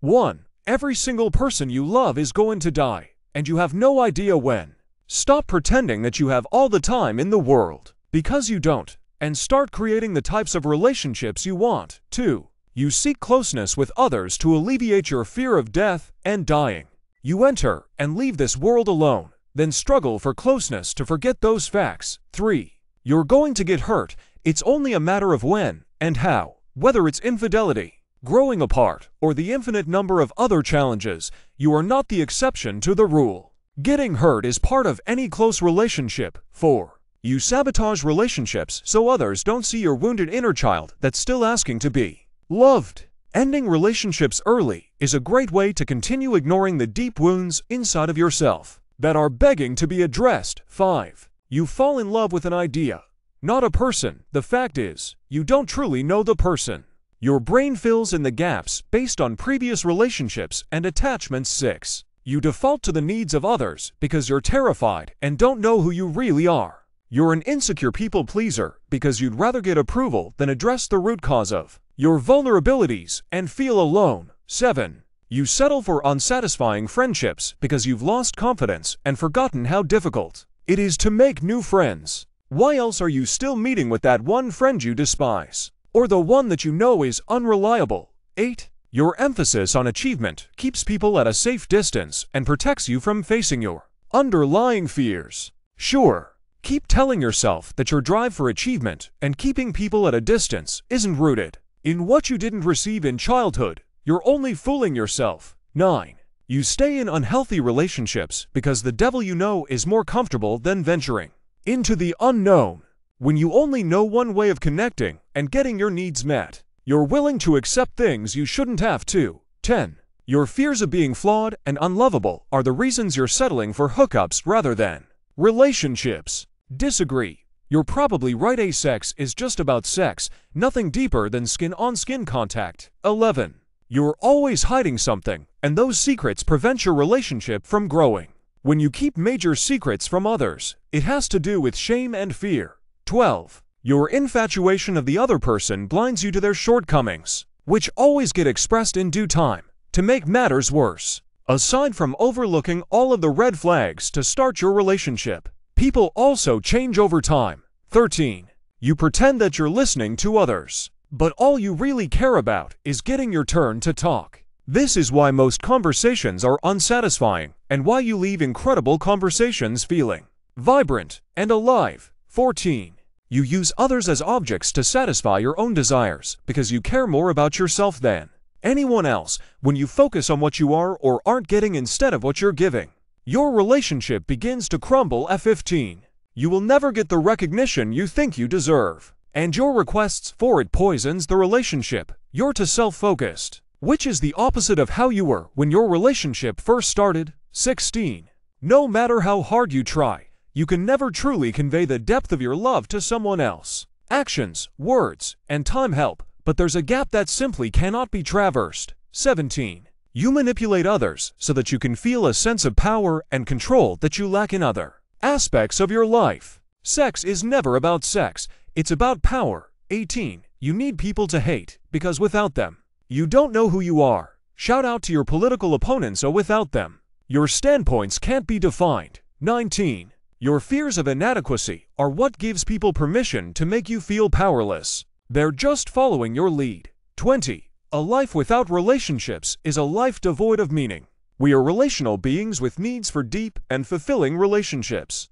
1. Every single person you love is going to die, and you have no idea when. Stop pretending that you have all the time in the world, because you don't, and start creating the types of relationships you want. 2. You seek closeness with others to alleviate your fear of death and dying. You enter and leave this world alone, then struggle for closeness to forget those facts. 3. You're going to get hurt. It's only a matter of when and how. Whether it's infidelity, growing apart, or the infinite number of other challenges, you are not the exception to the rule. Getting hurt is part of any close relationship. 4. You sabotage relationships so others don't see your wounded inner child that's still asking to be loved. Ending relationships early is a great way to continue ignoring the deep wounds inside of yourself that are begging to be addressed. 5. You fall in love with an idea, not a person. The fact is, you don't truly know the person. Your brain fills in the gaps based on previous relationships and attachments. 6. You default to the needs of others because you're terrified and don't know who you really are. You're an insecure people pleaser because you'd rather get approval than address the root cause of your vulnerabilities and feel alone. 7. You settle for unsatisfying friendships because you've lost confidence and forgotten how difficult it is to make new friends. Why else are you still meeting with that one friend you despise, or the one that you know is unreliable? 8. Your emphasis on achievement keeps people at a safe distance and protects you from facing your underlying fears. Sure, keep telling yourself that your drive for achievement and keeping people at a distance isn't rooted in what you didn't receive in childhood. You're only fooling yourself. 9. You stay in unhealthy relationships because the devil you know is more comfortable than venturing into the unknown. When you only know one way of connecting and getting your needs met, you're willing to accept things you shouldn't have to. 10. Your fears of being flawed and unlovable are the reasons you're settling for hookups rather than relationships. Disagree. You're probably right. Sex is just about sex, nothing deeper than skin-on-skin contact. 11. You're always hiding something, and those secrets prevent your relationship from growing. When you keep major secrets from others, it has to do with shame and fear. 12. Your infatuation of the other person blinds you to their shortcomings, which always get expressed in due time. To make matters worse, aside from overlooking all of the red flags to start your relationship, people also change over time. 13. You pretend that you're listening to others, but all you really care about is getting your turn to talk. This is why most conversations are unsatisfying and why you leave incredible conversations feeling vibrant and alive. 14. You use others as objects to satisfy your own desires because you care more about yourself than anyone else. When you focus on what you are or aren't getting instead of what you're giving, your relationship begins to crumble. 15. You will never get the recognition you think you deserve, and your requests for it poisons the relationship. You're too self-focused, which is the opposite of how you were when your relationship first started. 16. No matter how hard you try, you can never truly convey the depth of your love to someone else. Actions, words, and time help, but there's a gap that simply cannot be traversed. 17. You manipulate others so that you can feel a sense of power and control that you lack in other aspects of your life. Sex is never about sex, it's about power. 18. You need people to hate, because without them, you don't know who you are. Shout out to your political opponents, so without them, your standpoints can't be defined. 19. Your fears of inadequacy are what gives people permission to make you feel powerless. They're just following your lead. 20. A life without relationships is a life devoid of meaning. We are relational beings with needs for deep and fulfilling relationships.